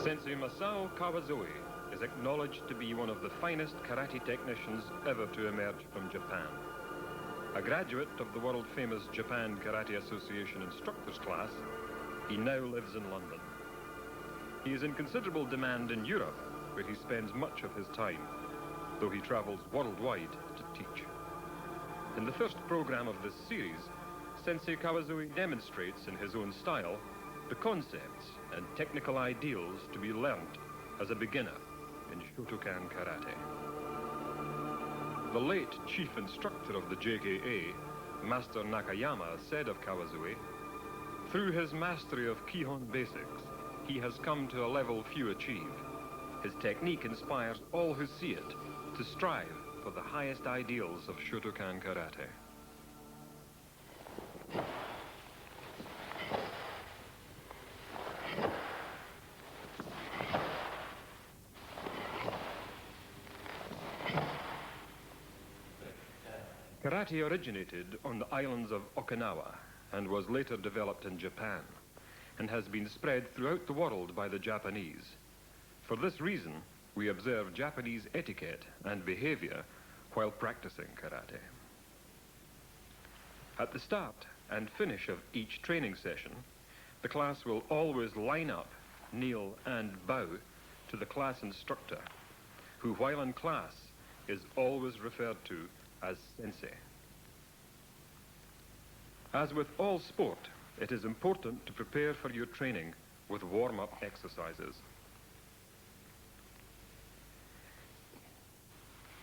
Sensei Masao Kawasoe is acknowledged to be one of the finest karate technicians ever to emerge from Japan. A graduate of the world-famous Japan Karate Association instructors class, he now lives in London. He is in considerable demand in Europe, where he spends much of his time, though he travels worldwide to teach. In the first program of this series, Sensei Kawasoe demonstrates in his own style the concepts and technical ideals to be learnt as a beginner in Shotokan Karate. The late chief instructor of the JKA, Master Nakayama, said of Kawasoe, "Through his mastery of Kihon basics, he has come to a level few achieve. His technique inspires all who see it to strive for the highest ideals of Shotokan Karate." Karate originated on the islands of Okinawa and was later developed in Japan and has been spread throughout the world by the Japanese. For this reason, we observe Japanese etiquette and behavior while practicing karate. At the start and finish of each training session, the class will always line up, kneel and bow to the class instructor, who while in class is always referred to as sensei. As with all sport, it is important to prepare for your training with warm-up exercises.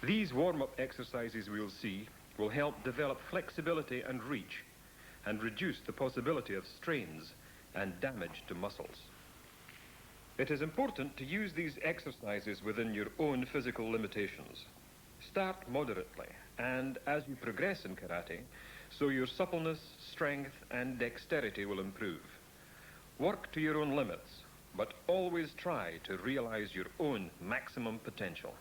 These warm-up exercises we'll see will help develop flexibility and reach and reduce the possibility of strains and damage to muscles. It is important to use these exercises within your own physical limitations. Start moderately, and as you progress in karate, so your suppleness, strength, and dexterity will improve. Work to your own limits, but always try to realize your own maximum potential.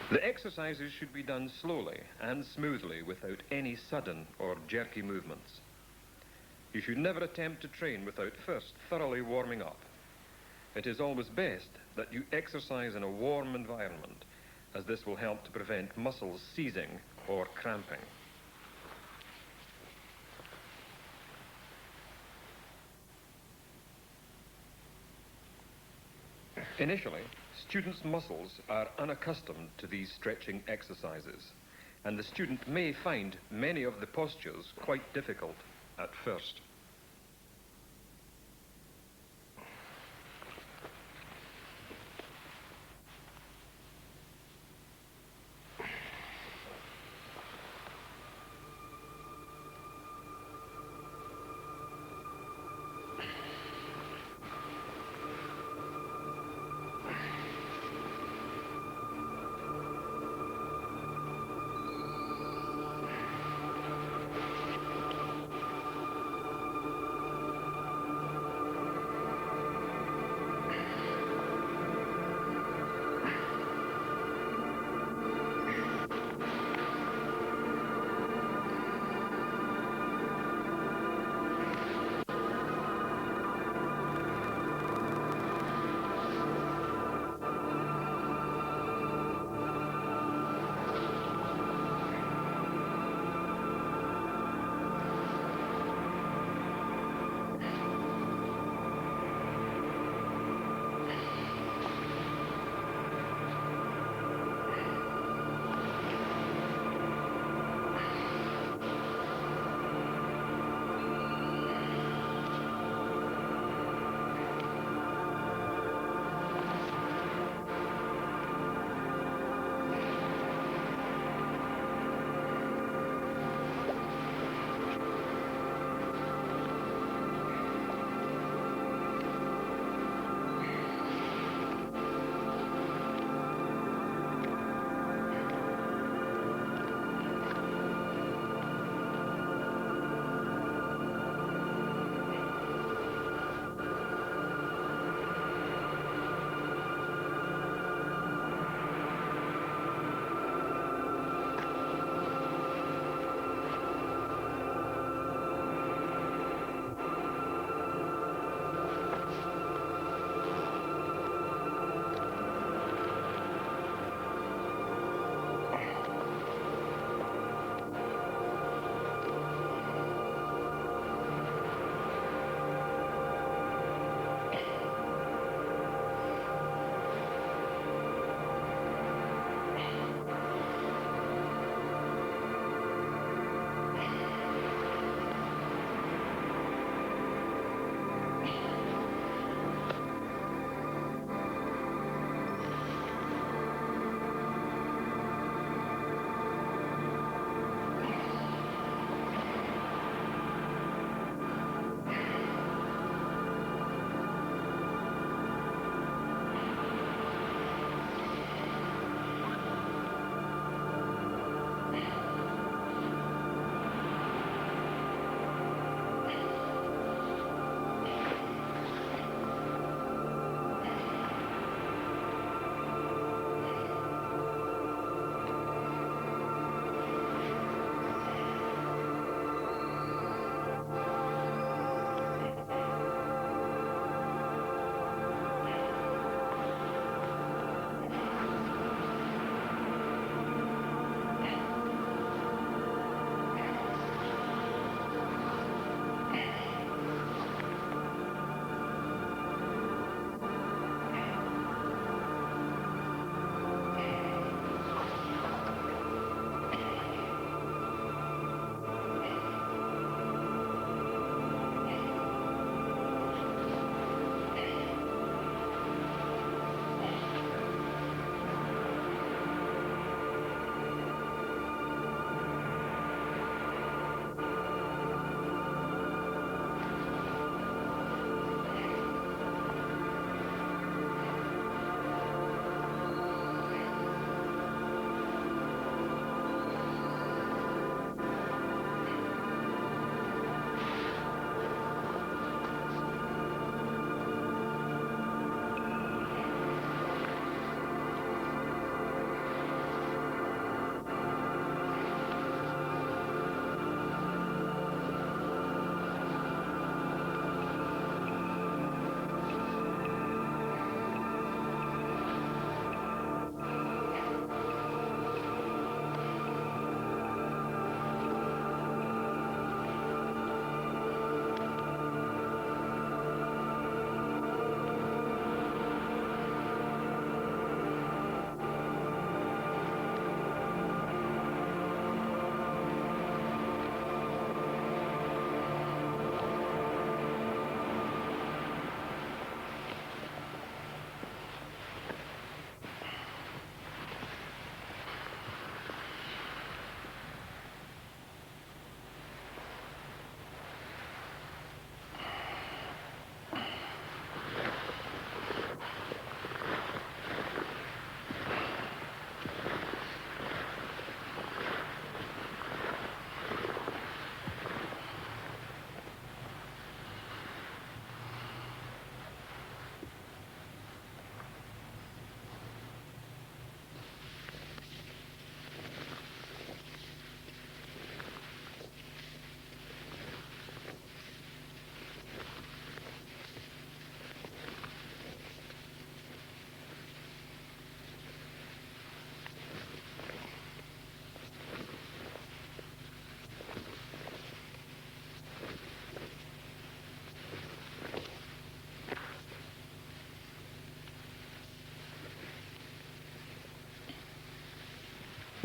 The exercises should be done slowly and smoothly without any sudden or jerky movements. You should never attempt to train without first thoroughly warming up. It is always best that you exercise in a warm environment, as this will help to prevent muscles seizing or cramping. Initially, students' muscles are unaccustomed to these stretching exercises, and the student may find many of the postures quite difficult at first.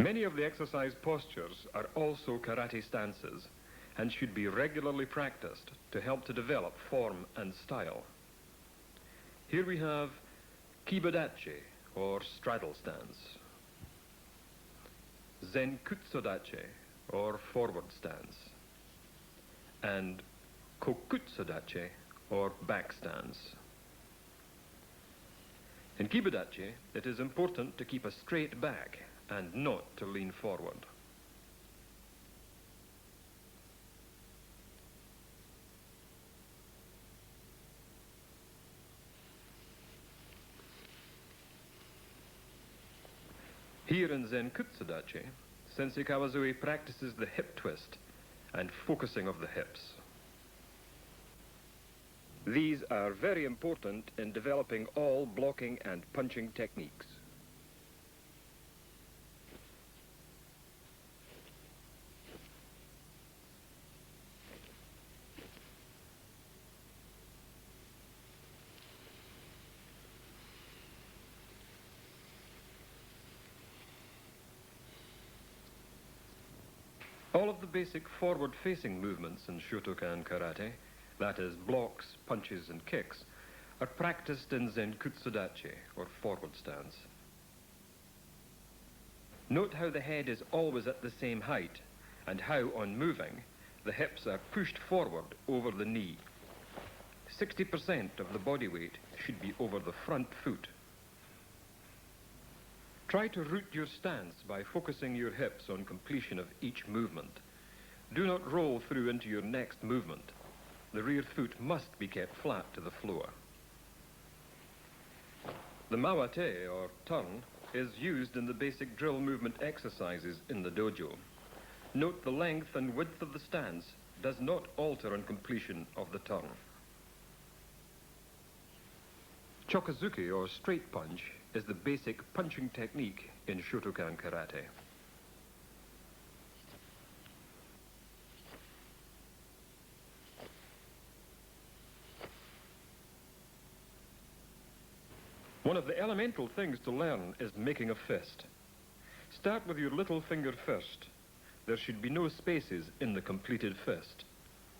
Many of the exercise postures are also karate stances and should be regularly practiced to help to develop form and style. Here we have Kibadachi, or straddle stance, Zenkutsudachi, or forward stance, and Kokutsudachi, or back stance. In Kibadachi, it is important to keep a straight back and not to lean forward. Here in Zenkutsudachi, Sensei Kawasoe practices the hip twist and focusing of the hips. These are very important in developing all blocking and punching techniques. All of the basic forward-facing movements in Shotokan karate, that is, blocks, punches, and kicks, are practiced in Zenkutsudachi, or forward stance. Note how the head is always at the same height, and how, on moving, the hips are pushed forward over the knee. 60% of the body weight should be over the front foot. Try to root your stance by focusing your hips on completion of each movement. Do not roll through into your next movement. The rear foot must be kept flat to the floor. The mawate, or turn, is used in the basic drill movement exercises in the dojo. Note the length and width of the stance does not alter on completion of the turn. Chokazuki, or straight punch, is the basic punching technique in Shotokan karate. One of the elemental things to learn is making a fist. Start with your little finger first. There should be no spaces in the completed fist.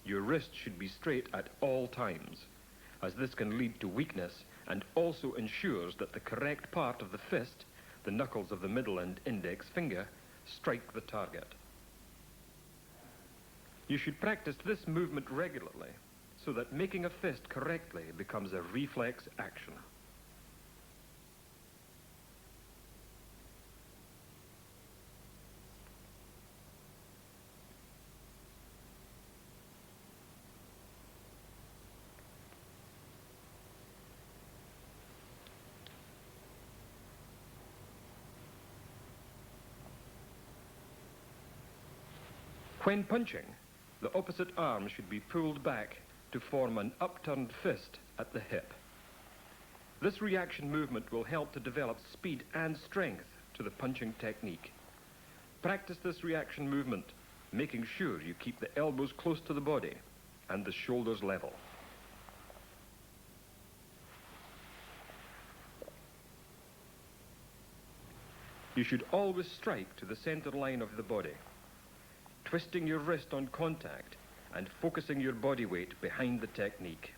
Your wrist should be straight at all times, as this can lead to weakness and also ensures that the correct part of the fist, the knuckles of the middle and index finger, strike the target. You should practice this movement regularly so that making a fist correctly becomes a reflex action. When punching, the opposite arm should be pulled back to form an upturned fist at the hip. This reaction movement will help to develop speed and strength to the punching technique. Practice this reaction movement, making sure you keep the elbows close to the body and the shoulders level. You should always strike to the center line of the body, twisting your wrist on contact and focusing your body weight behind the technique.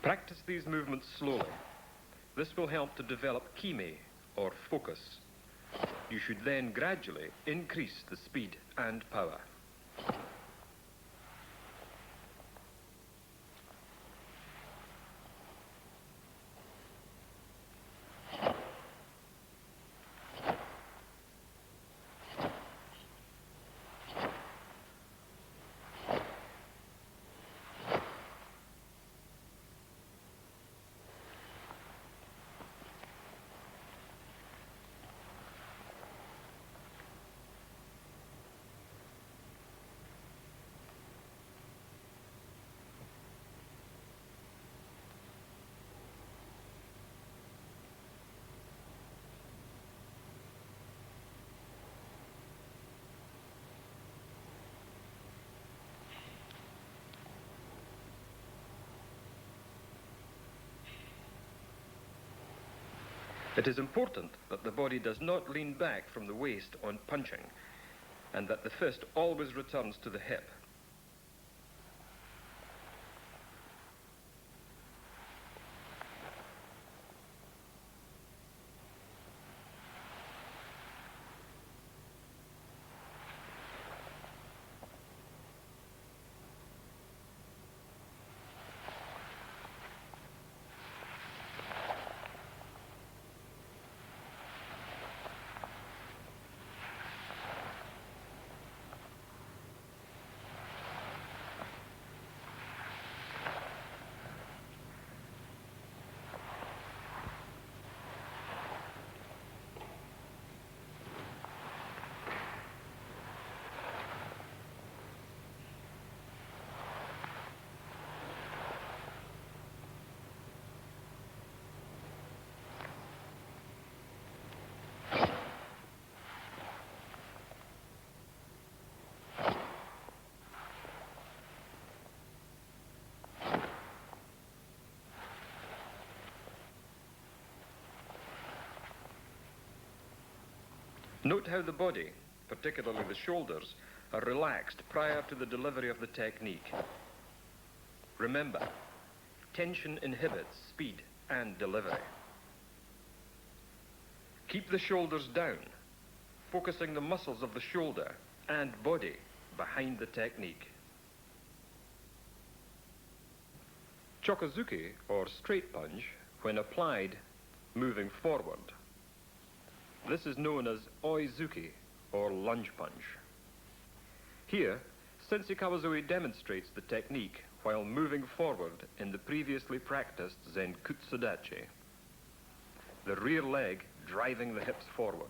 Practice these movements slowly. This will help to develop kime, or focus. You should then gradually increase the speed and power. It is important that the body does not lean back from the waist on punching, and that the fist always returns to the hip. Note how the body, particularly the shoulders, are relaxed prior to the delivery of the technique. Remember, tension inhibits speed and delivery. Keep the shoulders down, focusing the muscles of the shoulder and body behind the technique. Chokazuki, or straight punch, when applied, moving forward. This is known as oizuki, or lunge punch. Here, Sensei Kawasoe demonstrates the technique while moving forward in the previously practiced Zenkutsudachi, the rear leg driving the hips forward.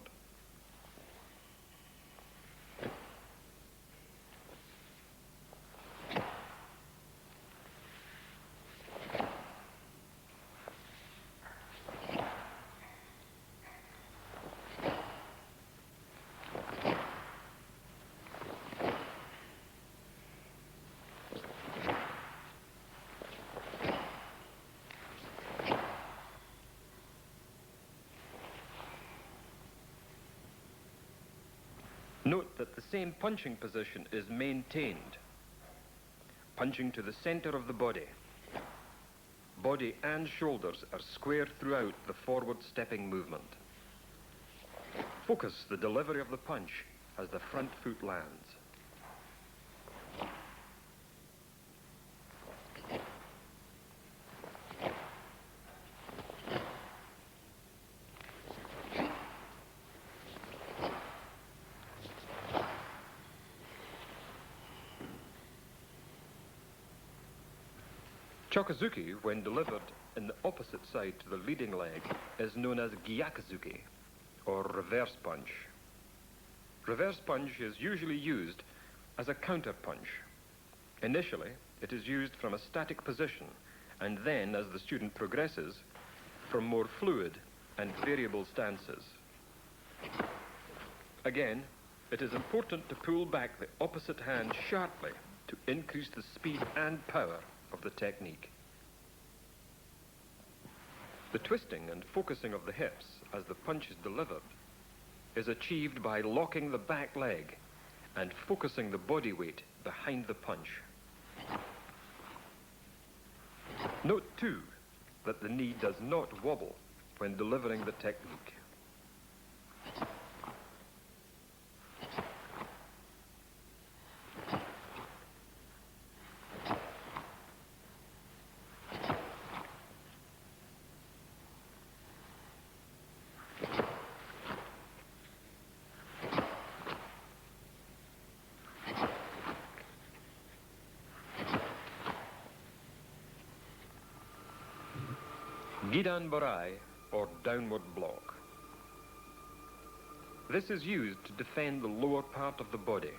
Note that the same punching position is maintained. Punching to the center of the body. Body and shoulders are square throughout the forward stepping movement. Focus the delivery of the punch as the front foot lands. Chokazuki, when delivered in the opposite side to the leading leg, is known as gyakuzuki, or reverse punch. Reverse punch is usually used as a counter punch. Initially, it is used from a static position, and then, as the student progresses, from more fluid and variable stances. Again, it is important to pull back the opposite hand sharply to increase the speed and power of the technique. The twisting and focusing of the hips as the punch is delivered is achieved by locking the back leg and focusing the body weight behind the punch. Note too that the knee does not wobble when delivering the technique. Gidan Barai, or downward block. This is used to defend the lower part of the body.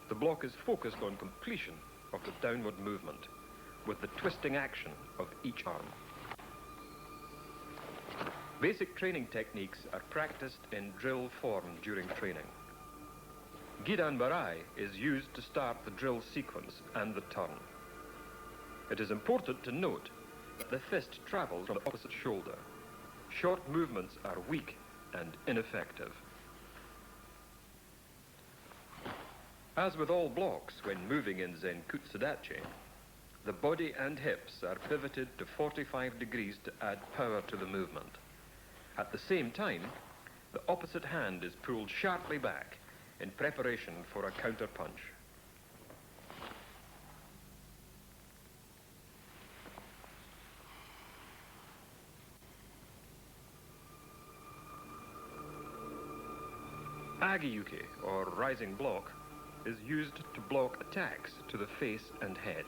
The block is focused on completion of the downward movement, with the twisting action of each arm. Basic training techniques are practiced in drill form during training. Gidan Barai is used to start the drill sequence and the turn. It is important to note that the fist travels from the opposite shoulder. Short movements are weak and ineffective. As with all blocks when moving in Zenkutsudachi, the body and hips are pivoted to 45 degrees to add power to the movement. At the same time, the opposite hand is pulled sharply back in preparation for a counter-punch. Agiyuki, or rising block, is used to block attacks to the face and head.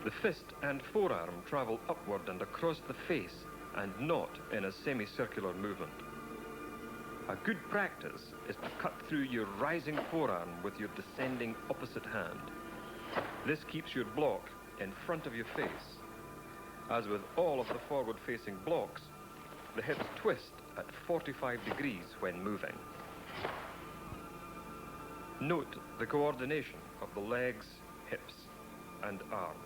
The fist and forearm travel upward and across the face and not in a semicircular movement. A good practice is to cut through your rising forearm with your descending opposite hand. This keeps your block in front of your face. As with all of the forward-facing blocks, the hips twist at 45 degrees when moving. Note the coordination of the legs, hips, and arms.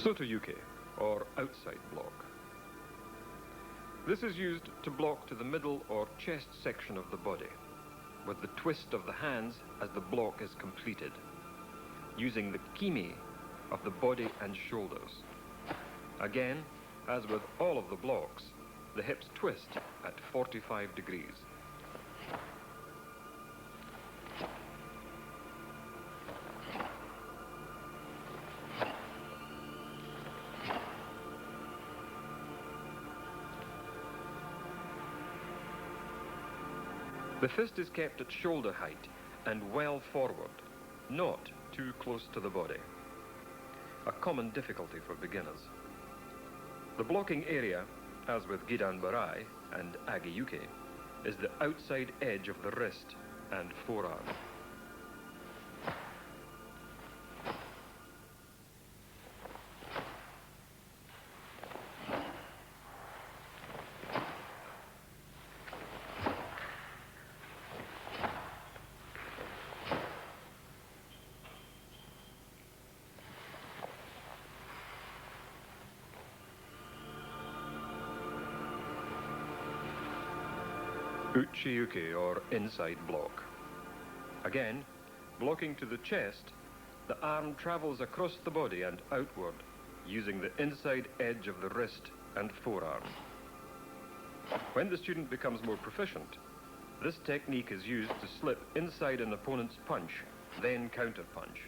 Sotoyuke, or outside block. This is used to block to the middle or chest section of the body, with the twist of the hands as the block is completed, using the kimi of the body and shoulders. Again, as with all of the blocks, the hips twist at 45 degrees. The fist is kept at shoulder height and well forward, not too close to the body. A common difficulty for beginners. The blocking area, as with Gidan Barai and Agiyuki, is the outside edge of the wrist and forearm. Uchiyuki, or inside block. Again, blocking to the chest, the arm travels across the body and outward, using the inside edge of the wrist and forearm. When the student becomes more proficient, this technique is used to slip inside an opponent's punch, then counter-punch.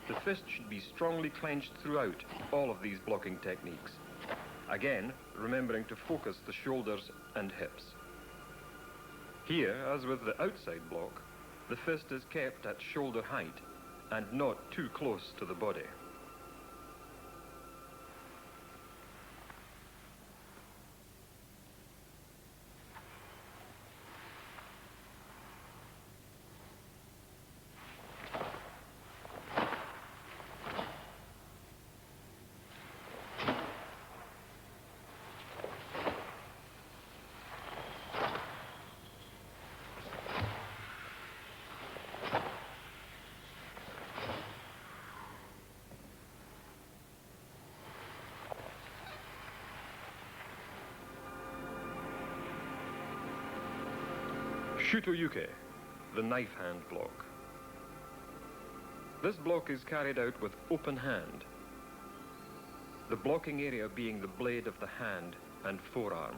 The fist should be strongly clenched throughout all of these blocking techniques. Again, remembering to focus the shoulders and hips. Here, as with the outside block, the fist is kept at shoulder height and not too close to the body. Shutoyuke, the knife hand block. This block is carried out with open hand, the blocking area being the blade of the hand and forearm.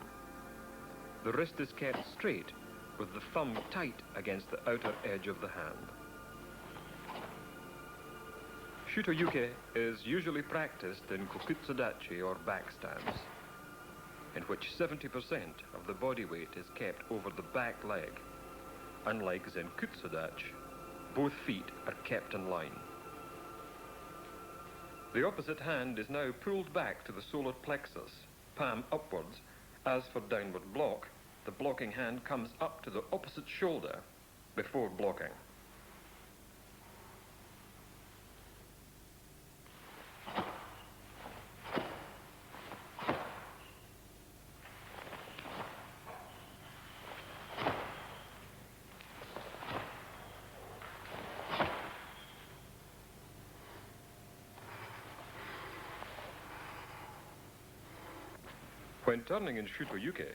The wrist is kept straight with the thumb tight against the outer edge of the hand. Shutoyuke is usually practiced in kokutsudachi or backstands. in which 70% of the body weight is kept over the back leg. Unlike Zenkutsudachi, both feet are kept in line. The opposite hand is now pulled back to the solar plexus, palm upwards. As for downward block, the blocking hand comes up to the opposite shoulder before blocking. When turning in Shutoyuke,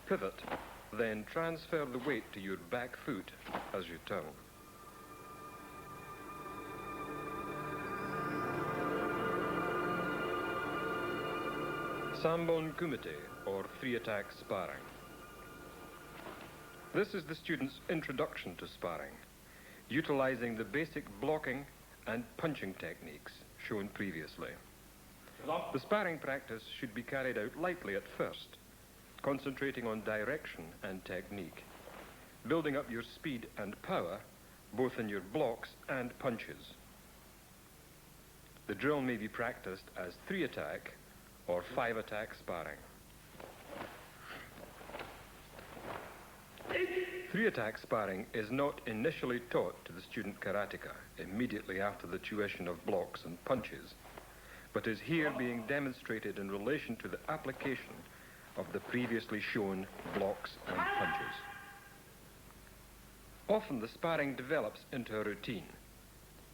pivot, then transfer the weight to your back foot as you turn. Sambon Kumite, or three-attack sparring. This is the student's introduction to sparring, utilizing the basic blocking and punching techniques shown previously. The sparring practice should be carried out lightly at first, concentrating on direction and technique, building up your speed and power, both in your blocks and punches. The drill may be practiced as three-attack or five-attack sparring. Three-attack sparring is not initially taught to the student karateka immediately after the tuition of blocks and punches, but is here being demonstrated in relation to the application of the previously shown blocks and punches. Often the sparring develops into a routine.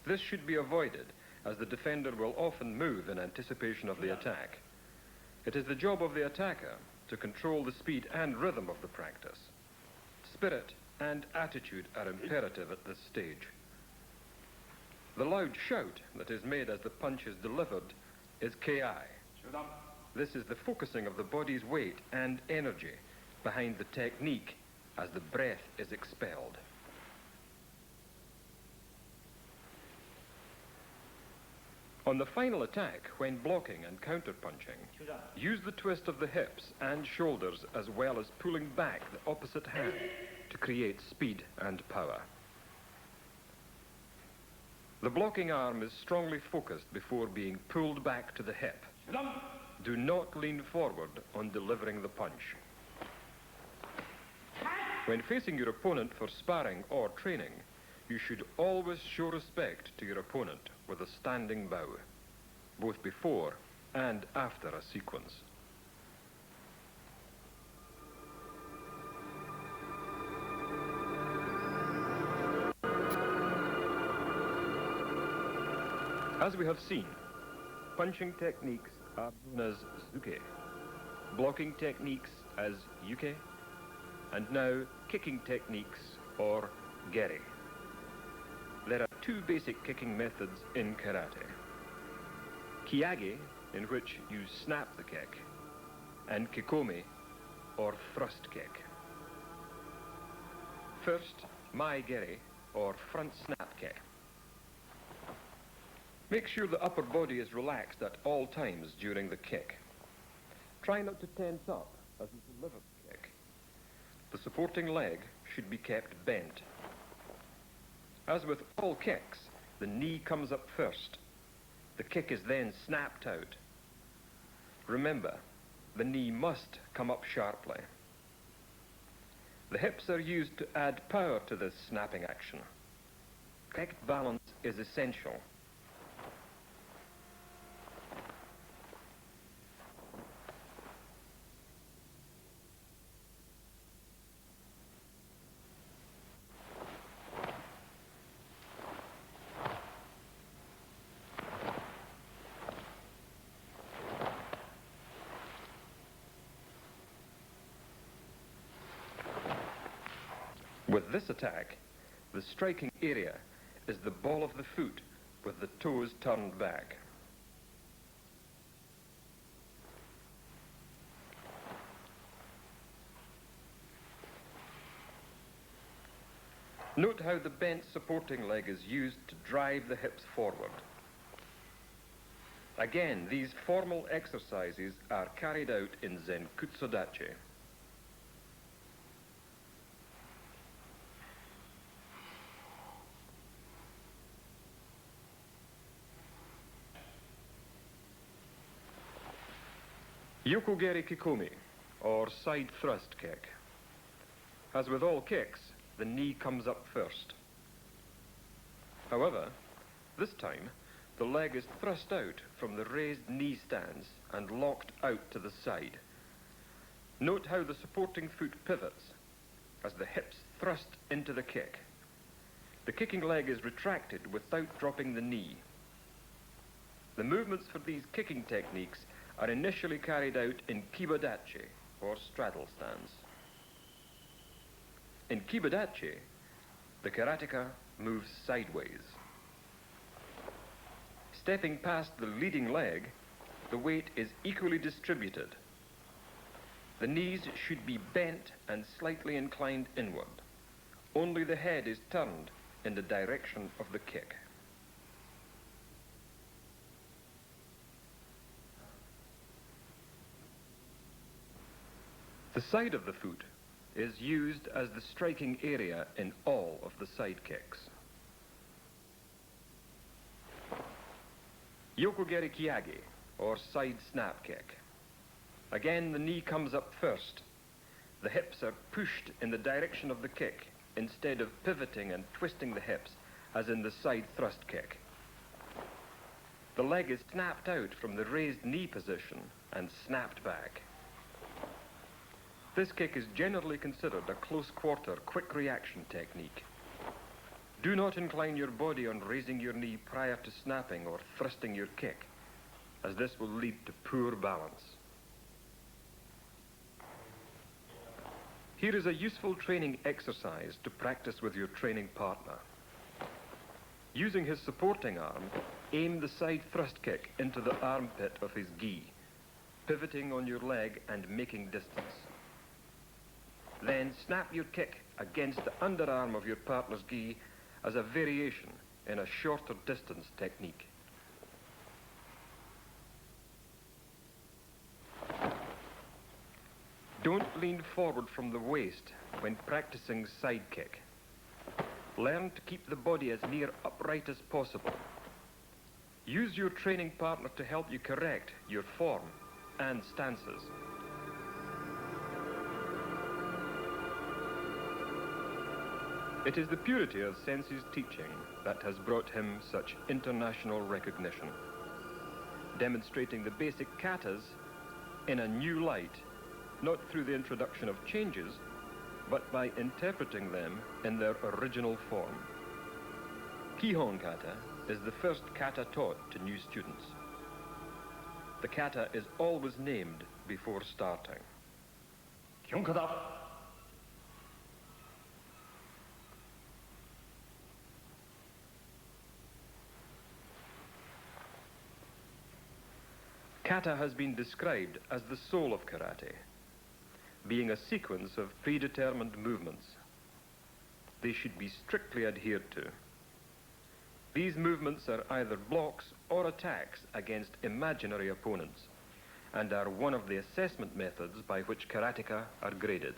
This should be avoided, as the defender will often move in anticipation of the attack. It is the job of the attacker to control the speed and rhythm of the practice. Spirit and attitude are imperative at this stage. The loud shout that is made as the punch is delivered is ki. This is the focusing of the body's weight and energy behind the technique as the breath is expelled. On the final attack, when blocking and counter-punching, use the twist of the hips and shoulders as well as pulling back the opposite hand to create speed and power. The blocking arm is strongly focused before being pulled back to the hip. Do not lean forward on delivering the punch. When facing your opponent for sparring or training, you should always show respect to your opponent with a standing bow, both before and after a sequence. As we have seen, punching techniques are known as zuke, blocking techniques as yuke, and now kicking techniques or geri. There are two basic kicking methods in karate. Kiyage, in which you snap the kick, and kikomi, or thrust kick. First, mai-geri, or front snap kick. Make sure the upper body is relaxed at all times during the kick. Try not to tense up as you deliver the kick. The supporting leg should be kept bent. As with all kicks, the knee comes up first. The kick is then snapped out. Remember, the knee must come up sharply. The hips are used to add power to this snapping action. Correct balance is essential. With this attack, the striking area is the ball of the foot with the toes turned back. Note how the bent supporting leg is used to drive the hips forward. Again, these formal exercises are carried out in Zenkutsudachi. Yokogeri kikomi, or side thrust kick. As with all kicks, the knee comes up first. However, this time, the leg is thrust out from the raised knee stands and locked out to the side. Note how the supporting foot pivots as the hips thrust into the kick. The kicking leg is retracted without dropping the knee. The movements for these kicking techniques are initially carried out in kibodachi, or straddle stance. In kibodachi, the karateka moves sideways. Stepping past the leading leg, the weight is equally distributed. The knees should be bent and slightly inclined inward. Only the head is turned in the direction of the kick. The side of the foot is used as the striking area in all of the side kicks. Yokogeri kiyage, or side snap kick. Again, the knee comes up first. The hips are pushed in the direction of the kick instead of pivoting and twisting the hips as in the side thrust kick. The leg is snapped out from the raised knee position and snapped back. This kick is generally considered a close quarter quick reaction technique. Do not incline your body on raising your knee prior to snapping or thrusting your kick, as this will lead to poor balance. Here is a useful training exercise to practice with your training partner. Using his supporting arm, aim the side thrust kick into the armpit of his gi, pivoting on your leg and making distance. Then snap your kick against the underarm of your partner's gi as a variation in a shorter distance technique. Don't lean forward from the waist when practicing side kick. Learn to keep the body as near upright as possible. Use your training partner to help you correct your form and stances. It is the purity of Sensei's teaching that has brought him such international recognition, demonstrating the basic katas in a new light, not through the introduction of changes, but by interpreting them in their original form. Kihon kata is the first kata taught to new students. The kata is always named before starting. Kihon kata. Kata has been described as the soul of karate, being a sequence of predetermined movements. They should be strictly adhered to. These movements are either blocks or attacks against imaginary opponents, and are one of the assessment methods by which karateka are graded.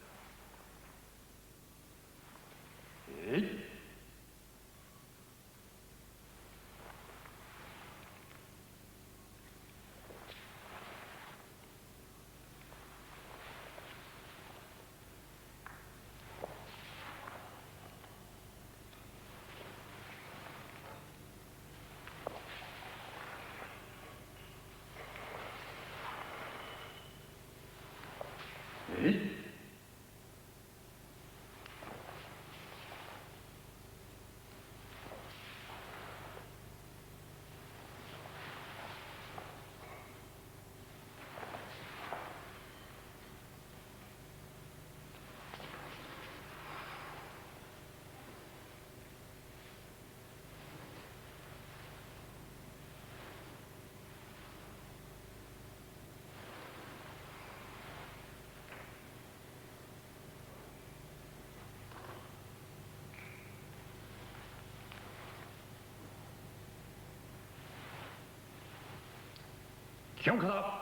基本家だ。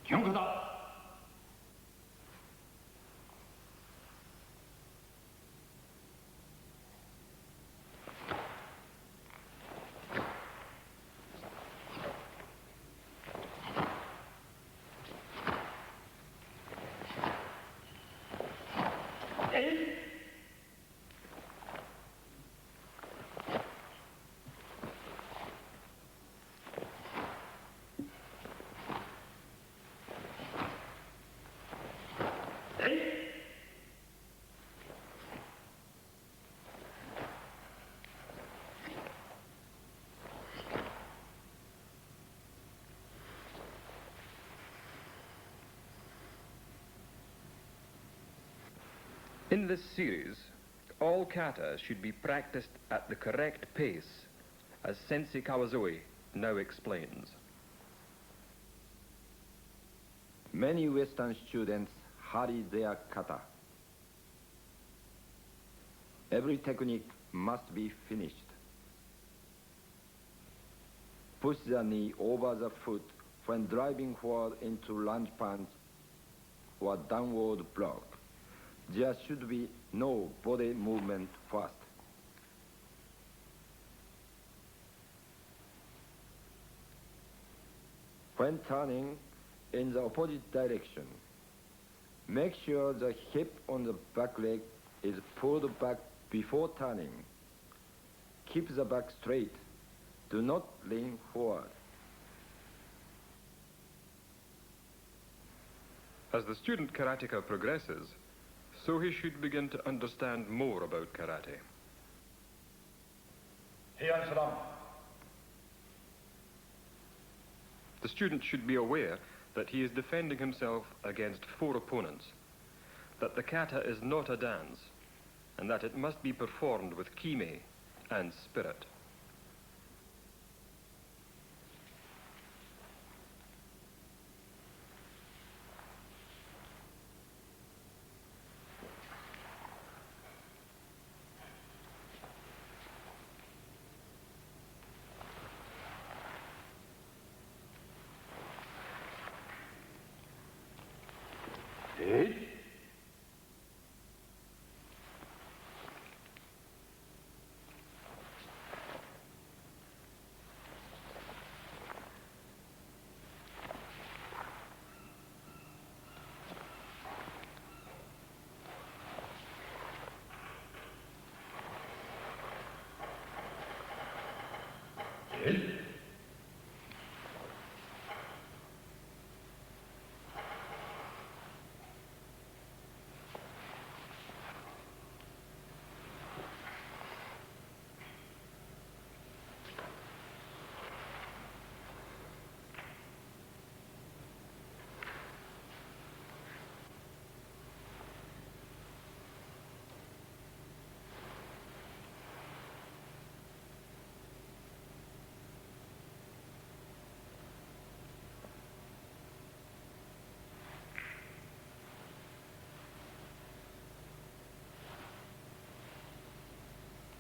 基本家だ。In this series, all kata should be practiced at the correct pace, as Sensei Kawasoe now explains. Many Western students hurry their kata. Every technique must be finished. Push the knee over the foot when driving forward into lunge punch or downward block. There should be no body movement first. When turning in the opposite direction, make sure the hip on the back leg is pulled back before turning. Keep the back straight. Do not lean forward. As the student karateka progresses, so he should begin to understand more about karate. 平安スラム。 The student should be aware that he is defending himself against 4 opponents, that the kata is not a dance, and that it must be performed with kime and spirit.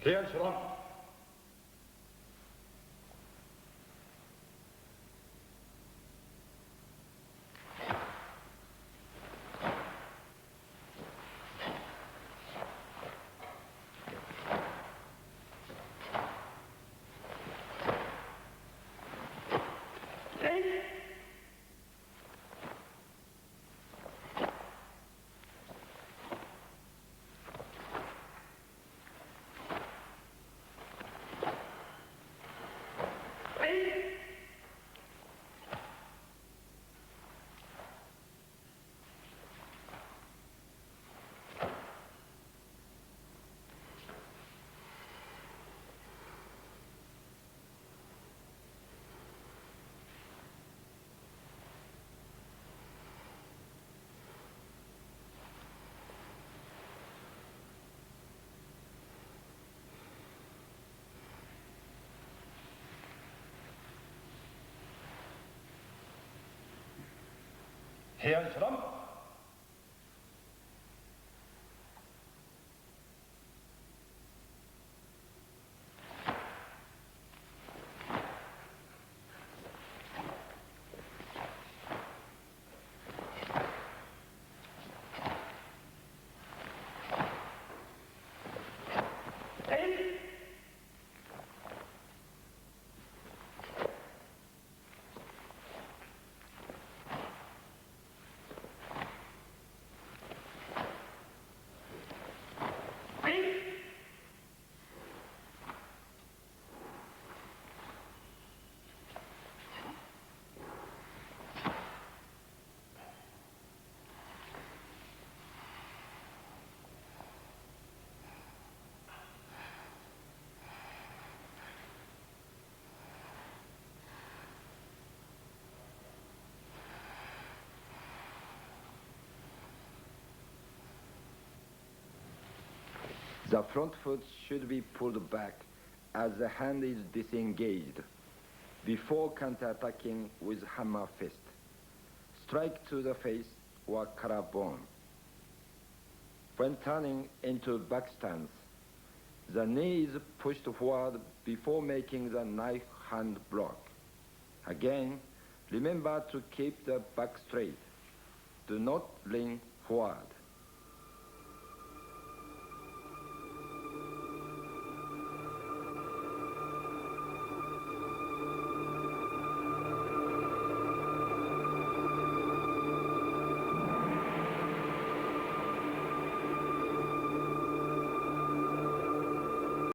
平安スラム。 When 해안 사람. The front foot should be pulled back as the hand is disengaged before counter-attacking with hammer fist. Strike to the face or collarbone. When turning into back stance, the knee is pushed forward before making the knife hand block. Again, remember to keep the back straight. Do not lean forward.